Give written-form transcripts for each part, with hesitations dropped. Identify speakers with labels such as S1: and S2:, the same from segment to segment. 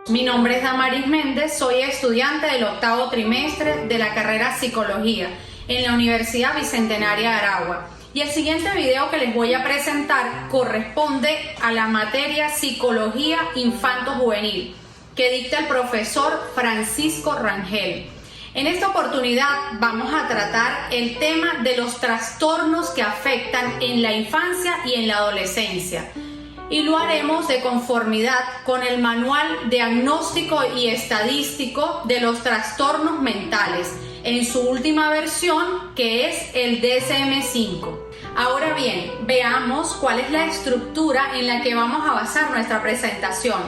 S1: Mi nombre es Damaris Méndez, soy estudiante del octavo trimestre de la carrera Psicología en la Universidad Bicentenaria de Aragua. Y el siguiente video que les voy a presentar corresponde a la materia Psicología Infanto-Juvenil, que dicta el profesor Francisco Rangel. En esta oportunidad vamos a tratar el tema de los trastornos que afectan en la infancia y en la adolescencia. Y lo haremos de conformidad con el Manual Diagnóstico y Estadístico de los Trastornos Mentales, en su última versión, que es el DSM-5. Ahora bien, veamos cuál es la estructura en la que vamos a basar nuestra presentación.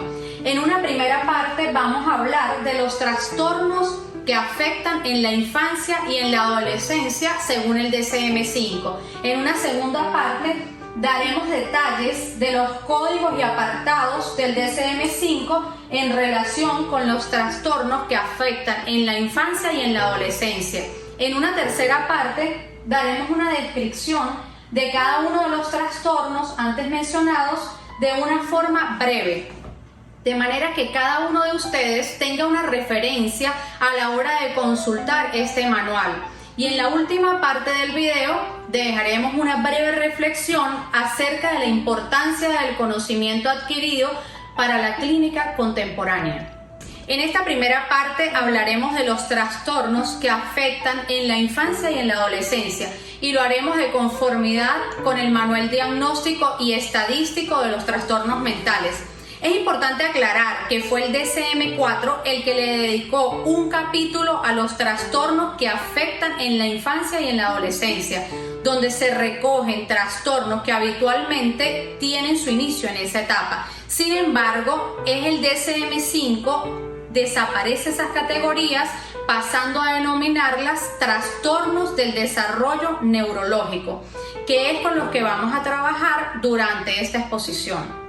S1: En una primera parte vamos a hablar de los trastornos que afectan en la infancia y en la adolescencia según el DSM-5. En una segunda parte daremos detalles de los códigos y apartados del DSM-5 en relación con los trastornos que afectan en la infancia y en la adolescencia. En una tercera parte daremos una descripción de cada uno de los trastornos antes mencionados de una forma breve, de manera que cada uno de ustedes tenga una referencia a la hora de consultar este manual. Y en la última parte del video dejaremos una breve reflexión acerca de la importancia del conocimiento adquirido para la clínica contemporánea. En esta primera parte hablaremos de los trastornos que afectan en la infancia y en la adolescencia, y lo haremos de conformidad con el Manual Diagnóstico y Estadístico de los Trastornos Mentales. Es importante aclarar que fue el DSM-4 el que le dedicó un capítulo a los trastornos que afectan en la infancia y en la adolescencia, donde se recogen trastornos que habitualmente tienen su inicio en esa etapa. Sin embargo, es el DSM-5 desaparece esas categorías, pasando a denominarlas trastornos del desarrollo neurológico, que es con los que vamos a trabajar durante esta exposición.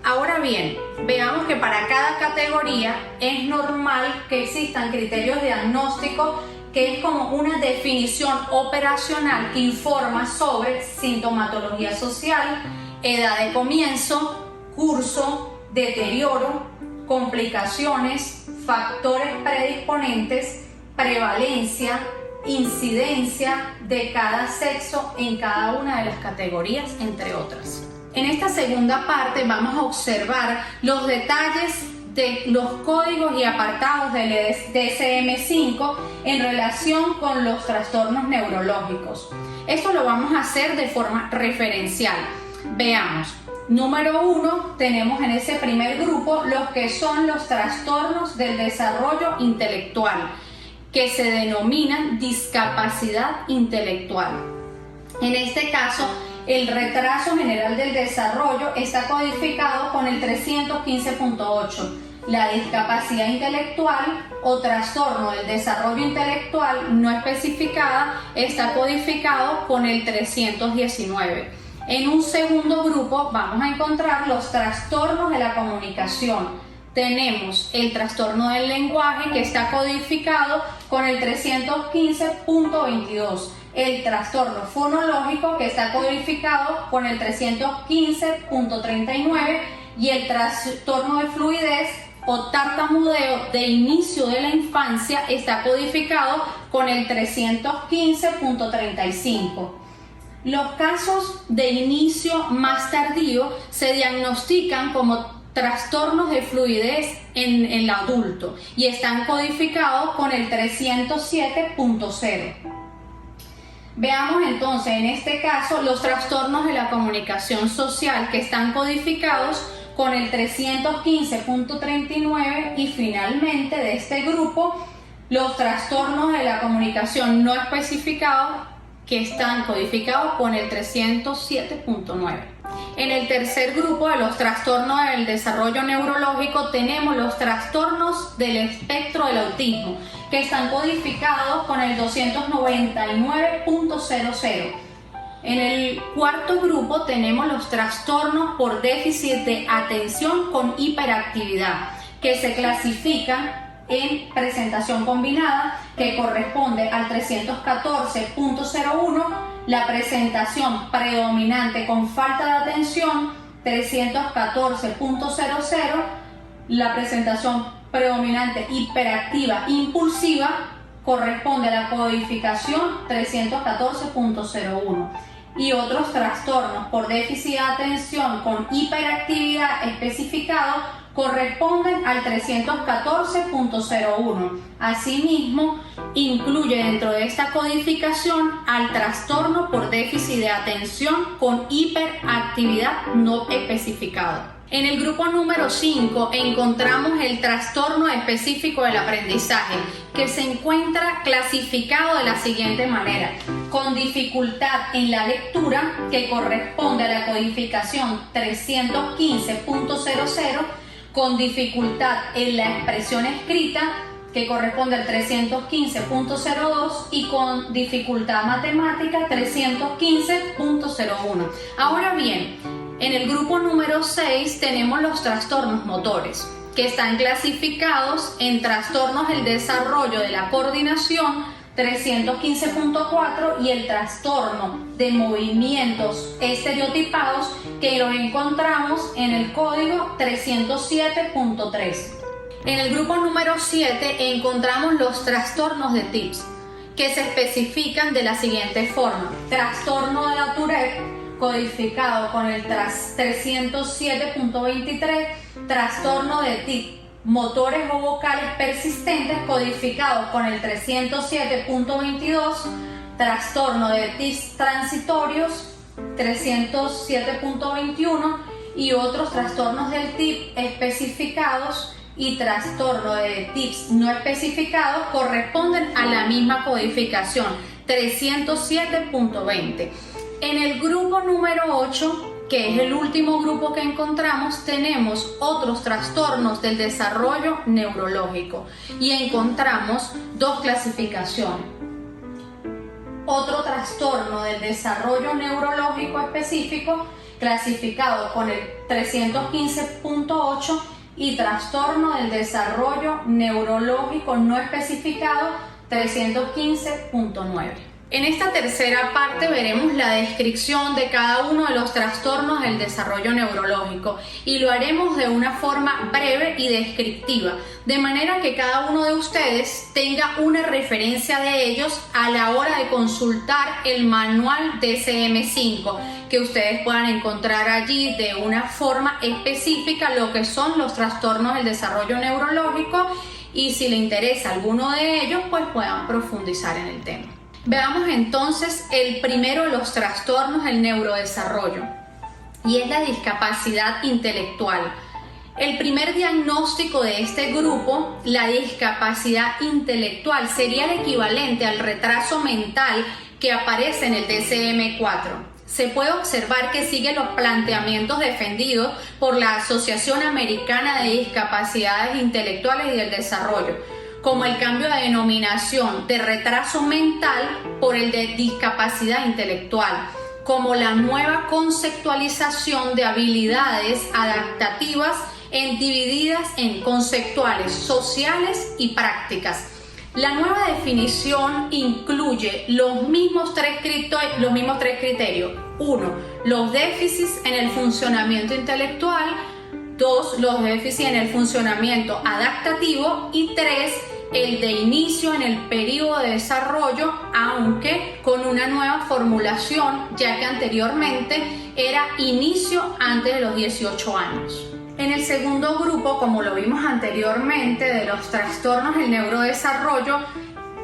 S1: Ahora bien, veamos que para cada categoría es normal que existan criterios diagnósticos, que es como una definición operacional que informa sobre sintomatología social, edad de comienzo, curso, deterioro, complicaciones, factores predisponentes, prevalencia, incidencia de cada sexo en cada una de las categorías, entre otras. En esta segunda parte vamos a observar los detalles de los códigos y apartados del DSM-5 en relación con los trastornos neurológicos. Esto lo vamos a hacer de forma referencial. Veamos. Número 1, tenemos en ese primer grupo los que son los trastornos del desarrollo intelectual, que se denominan discapacidad intelectual. En este caso, el retraso general del desarrollo está codificado con el 315.8. La discapacidad intelectual o trastorno del desarrollo intelectual no especificada está codificado con el 319. En un segundo grupo vamos a encontrar los trastornos de la comunicación. Tenemos el trastorno del lenguaje, que está codificado con el 315.22. El trastorno fonológico, que está codificado con el 315.39, y el trastorno de fluidez o tartamudeo de inicio de la infancia está codificado con el 315.35. Los casos de inicio más tardío se diagnostican como trastornos de fluidez en el adulto y están codificados con el 307.0. Veamos entonces en este caso los trastornos de la comunicación social, que están codificados con el 315.39, y finalmente de este grupo los trastornos de la comunicación no especificados, que están codificados con el 307.9. En el tercer grupo de los trastornos del desarrollo neurológico tenemos los trastornos del espectro del autismo, que están codificados con el 299.00. En el cuarto grupo tenemos los trastornos por déficit de atención con hiperactividad, que se clasifican en presentación combinada, que corresponde al 314.01, la presentación predominante con falta de atención 314.00, La presentación predominante hiperactiva impulsiva corresponde a la codificación 314.01 y otros trastornos por déficit de atención con hiperactividad especificado corresponden al 314.01. Asimismo, incluye dentro de esta codificación al trastorno por déficit de atención con hiperactividad no especificado. En el grupo número 5 encontramos el trastorno específico del aprendizaje, que se encuentra clasificado de la siguiente manera: con dificultad en la lectura, que corresponde a la codificación 315.00, con dificultad en la expresión escrita, que corresponde al 315.02, y con dificultad matemática 315.01. Ahora bien, en el grupo número 6 tenemos los trastornos motores, que están clasificados en trastornos del desarrollo de la coordinación 315.4 y el trastorno de movimientos estereotipados, que los encontramos en el código 307.3. En el grupo número 7 encontramos los trastornos de Tips, que se especifican de la siguiente forma: trastorno de la Tourette, codificado con el 307.23, trastorno de tic motores o vocales persistentes, codificado con el 307.22, trastorno de tics transitorios 307.21 y otros trastornos del TIC especificados y trastorno de tics no especificados corresponden a la misma codificación 307.20. En el grupo número 8, que es el último grupo que encontramos, tenemos otros trastornos del desarrollo neurológico y encontramos dos clasificaciones. Otro trastorno del desarrollo neurológico específico, clasificado con el 315.8, y trastorno del desarrollo neurológico no especificado 315.9. En esta tercera parte veremos la descripción de cada uno de los trastornos del desarrollo neurológico y lo haremos de una forma breve y descriptiva, de manera que cada uno de ustedes tenga una referencia de ellos a la hora de consultar el manual DSM-5, que ustedes puedan encontrar allí de una forma específica lo que son los trastornos del desarrollo neurológico, y si le interesa alguno de ellos, pues puedan profundizar en el tema. Veamos entonces el primero de los trastornos del neurodesarrollo, y es la discapacidad intelectual. El primer diagnóstico de este grupo, la discapacidad intelectual, sería el equivalente al retraso mental que aparece en el DSM-4. Se puede observar que sigue los planteamientos defendidos por la Asociación Americana de Discapacidades Intelectuales y del Desarrollo, como el cambio de denominación de retraso mental por el de discapacidad intelectual, como la nueva conceptualización de habilidades adaptativas divididas en conceptuales, sociales y prácticas. La nueva definición incluye los mismos tres criterios. 1. Los déficits en el funcionamiento intelectual. 2. Los déficits en el funcionamiento adaptativo. Y 3. El de inicio en el periodo de desarrollo, aunque con una nueva formulación, ya que anteriormente era inicio antes de los 18 años. En el segundo grupo, como lo vimos anteriormente, de los trastornos del neurodesarrollo,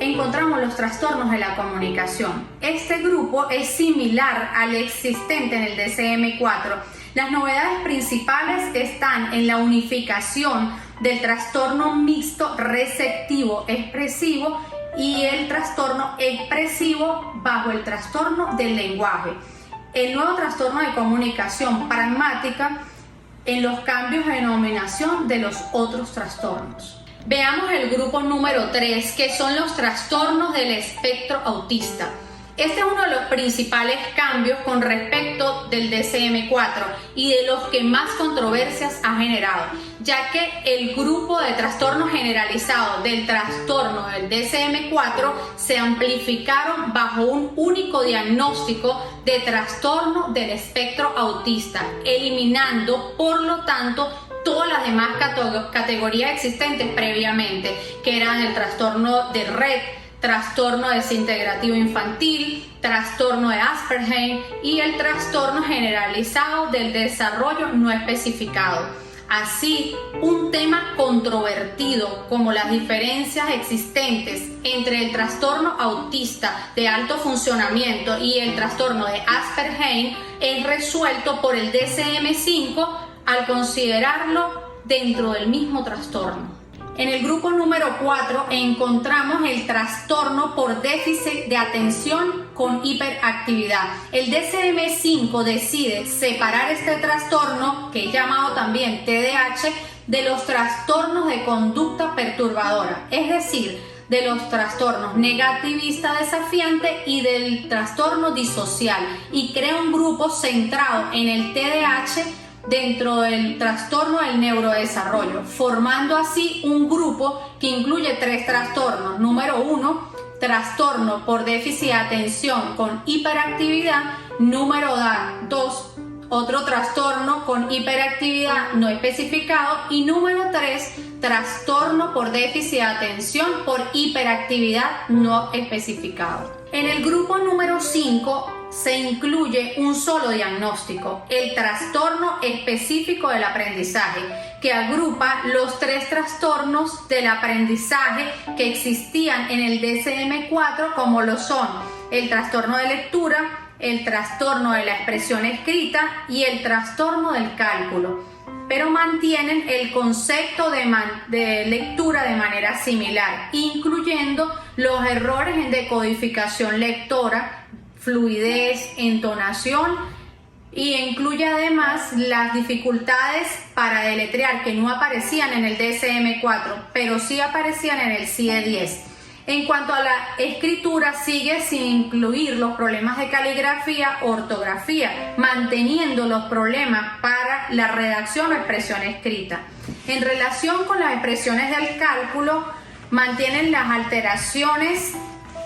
S1: encontramos los trastornos de la comunicación. Este grupo es similar al existente en el DSM-4. Las novedades principales están en la unificación del trastorno mixto receptivo expresivo y el trastorno expresivo bajo el trastorno del lenguaje. El nuevo trastorno de comunicación pragmática en los cambios de denominación de los otros trastornos. Veamos el grupo número 3, que son los trastornos del espectro autista. Este es uno de los principales cambios con respecto del DSM-4 y de los que más controversias ha generado, ya que el grupo de trastornos generalizados del trastorno del DSM-4 se amplificaron bajo un único diagnóstico de trastorno del espectro autista, eliminando por lo tanto todas las demás categorías existentes previamente, que eran el trastorno de Rett, trastorno desintegrativo infantil, trastorno de Asperger y el trastorno generalizado del desarrollo no especificado. Así, un tema controvertido como las diferencias existentes entre el trastorno autista de alto funcionamiento y el trastorno de Asperger es resuelto por el DSM-5 al considerarlo dentro del mismo trastorno. En el grupo número 4 encontramos el trastorno por déficit de atención con hiperactividad. El DSM-5 decide separar este trastorno, que es llamado también TDAH, de los trastornos de conducta perturbadora, es decir, de los trastornos negativista desafiante y del trastorno disocial, y crea un grupo centrado en el TDAH dentro del trastorno del neurodesarrollo, formando así un grupo que incluye 3 trastornos. Número 1, trastorno por déficit de atención con hiperactividad. Número 2, otro trastorno con hiperactividad no especificado. Y número 3, trastorno por déficit de atención por hiperactividad no especificado. En el grupo número 5 se incluye un solo diagnóstico, el trastorno específico del aprendizaje, que agrupa los 3 trastornos del aprendizaje que existían en el DSM-4, como lo son el trastorno de lectura, el trastorno de la expresión escrita y el trastorno del cálculo, pero mantienen el concepto de lectura de manera similar, incluyendo los errores en decodificación lectora, fluidez, entonación, y incluye además las dificultades para deletrear que no aparecían en el DSM-4, pero sí aparecían en el CIE-10. En cuanto a la escritura, sigue sin incluir los problemas de caligrafía o ortografía, manteniendo los problemas para la redacción o expresión escrita. En relación con las expresiones del cálculo, mantienen las alteraciones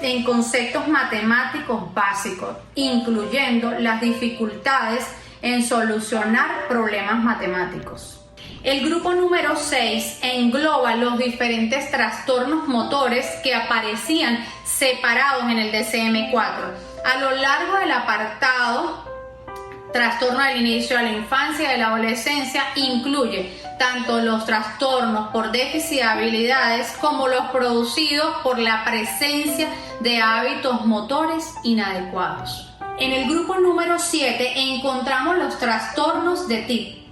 S1: en conceptos matemáticos básicos, incluyendo las dificultades en solucionar problemas matemáticos. El grupo número 6 engloba los diferentes trastornos motores que aparecían separados en el DSM-4. A lo largo del apartado, trastorno del inicio de la infancia y de la adolescencia incluye tanto los trastornos por déficit de habilidades como los producidos por la presencia de hábitos motores inadecuados. En el grupo número 7 encontramos los trastornos de TIC.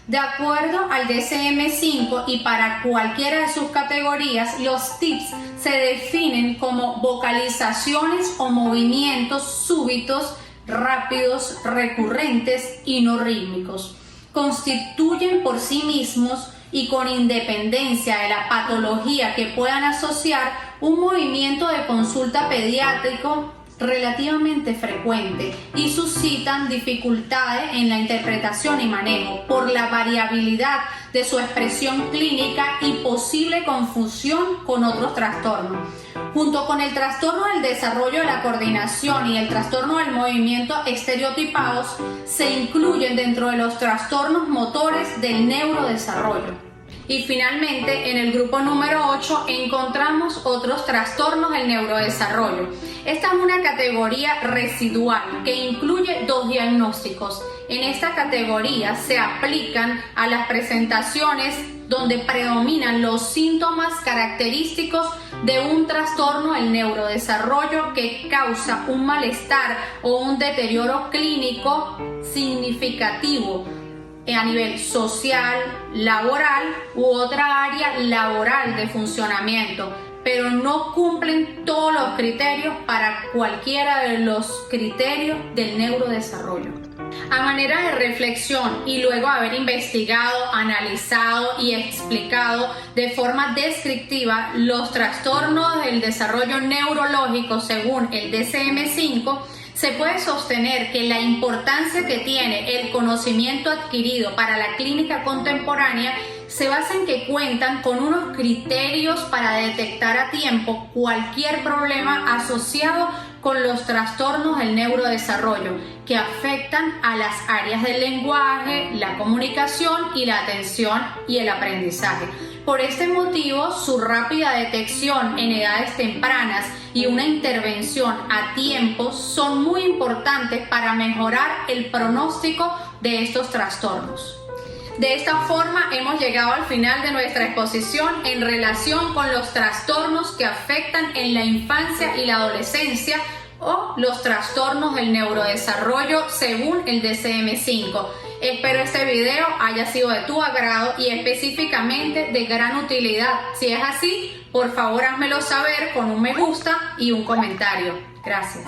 S1: De acuerdo al DSM-5 y para cualquiera de sus categorías, los TICs se definen como vocalizaciones o movimientos súbitos, rápidos, recurrentes y no rítmicos. Constituyen por sí mismos y con independencia de la patología que puedan asociar un movimiento de consulta pediátrico relativamente frecuente y suscitan dificultades en la interpretación y manejo por la variabilidad de su expresión clínica y posible confusión con otros trastornos. Junto con el trastorno del desarrollo de la coordinación y el trastorno del movimiento estereotipados, se incluyen dentro de los trastornos motores del neurodesarrollo. Y finalmente, en el grupo número 8 encontramos otros trastornos del neurodesarrollo. Esta es una categoría residual que incluye 2 diagnósticos. En esta categoría se aplican a las presentaciones donde predominan los síntomas característicos de un trastorno del neurodesarrollo que causa un malestar o un deterioro clínico significativo a nivel social, laboral u otra área laboral de funcionamiento, pero no cumplen todos los criterios para cualquiera de los criterios del neurodesarrollo. A manera de reflexión y luego haber investigado, analizado y explicado de forma descriptiva los trastornos del desarrollo neurológico según el DSM-5, se puede sostener que la importancia que tiene el conocimiento adquirido para la clínica contemporánea se basa en que cuentan con unos criterios para detectar a tiempo cualquier problema asociado con los trastornos del neurodesarrollo que afectan a las áreas del lenguaje, la comunicación y la atención y el aprendizaje. Por este motivo, su rápida detección en edades tempranas y una intervención a tiempo son muy importantes para mejorar el pronóstico de estos trastornos. De esta forma hemos llegado al final de nuestra exposición en relación con los trastornos que afectan en la infancia y la adolescencia o los trastornos del neurodesarrollo según el DSM-5. Espero este video haya sido de tu agrado y específicamente de gran utilidad. Si es así, por favor házmelo saber con un me gusta y un comentario. Gracias.